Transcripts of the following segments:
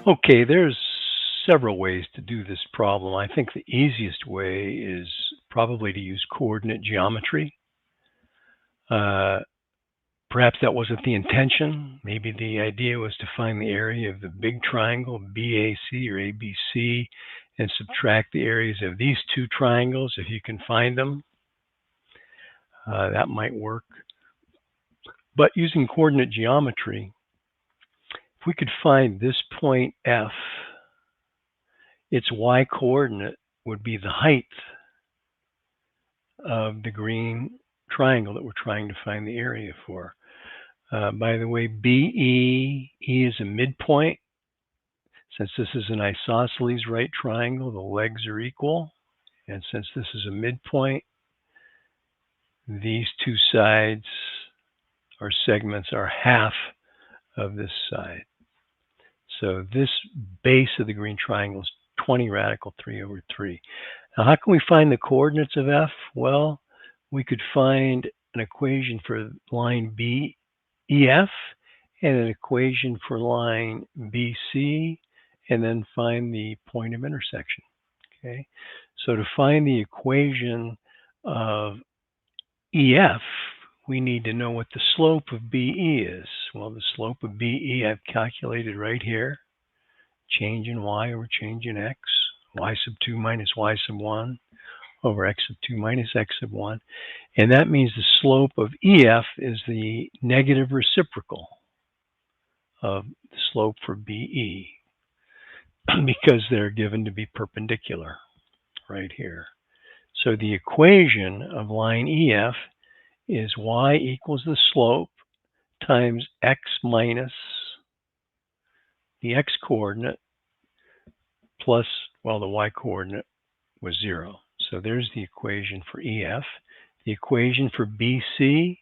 Okay, there's several ways to do this problem. I think the easiest way is probably to use coordinate geometry. Perhaps that wasn't the intention. Maybe the idea was to find the area of the big triangle, BAC or ABC, and subtract the areas of these two triangles if you can find them. That might work. But using coordinate geometry, if we could find this point F, its y-coordinate would be the height of the green triangle that we're trying to find the area for. By the way, BE, E is a midpoint. Since this is an isosceles right triangle, the legs are equal. And since this is a midpoint, these two sides or segments are half of this side. So this base of the green triangle is 20 radical 3 over 3. Now, how can we find the coordinates of F? Well, we could find an equation for line BEF and an equation for line BC, and then find the point of intersection. Okay, so to find the equation of EF, we need to know what the slope of BE is. Well, the slope of BE I've calculated right here. Change in y over change in x, y sub 2 minus y sub 1 over x sub 2 minus x sub 1. And that means the slope of EF is the negative reciprocal of the slope for BE because they're given to be perpendicular right here. So the equation of line EF is y equals the slope times x minus the x coordinate plus, well, the y coordinate was 0. So there's the equation for EF. The equation for BC,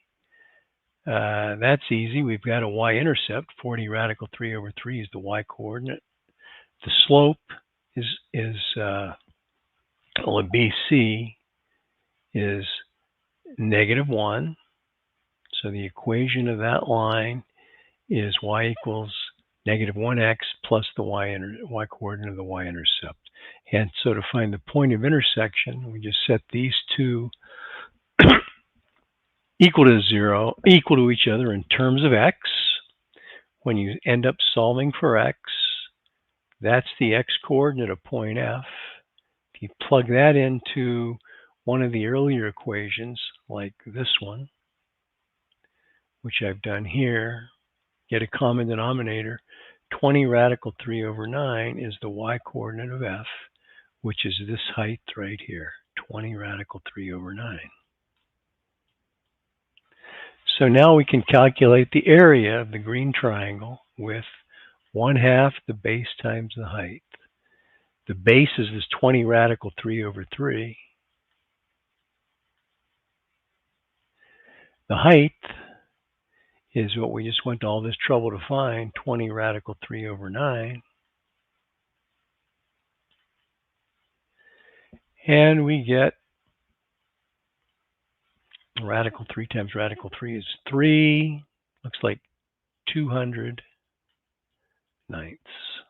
that's easy. We've got a y-intercept. 40 radical 3 over 3 is the y coordinate. The slope well, BC is -1. So the equation of that line is y equals -1x plus the y coordinate of the y-intercept. And so to find the point of intersection, we just set these two equal to 0, equal to each other in terms of x. When you end up solving for x, that's the x coordinate of point F. If you plug that into one of the earlier equations, like this one, which I've done here, get a common denominator. 20 radical 3 over 9 is the y coordinate of F, which is this height right here, 20 radical 3 over 9. So now we can calculate the area of the green triangle with 1/2 the base times the height. The base is this 20 radical 3 over 3. The height is what we just went to all this trouble to find, 20 radical 3 over 9. And we get radical 3 times radical 3 is 3. Looks like 200 ninths.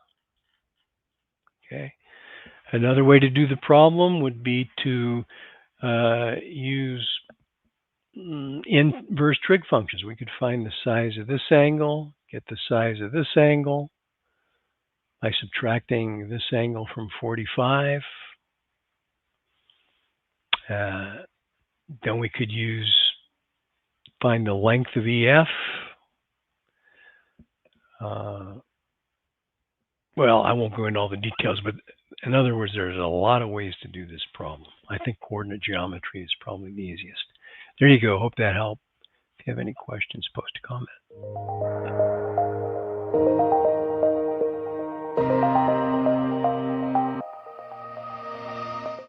Okay. Another way to do the problem would be to use inverse trig functions. We could find the size of this angle, get the size of this angle by subtracting this angle from 45. Then we could find the length of EF. Well, I won't go into all the details, but in other words, there's a lot of ways to do this problem. I think coordinate geometry is probably the easiest. There you go. Hope that helped. If you have any questions, post a comment.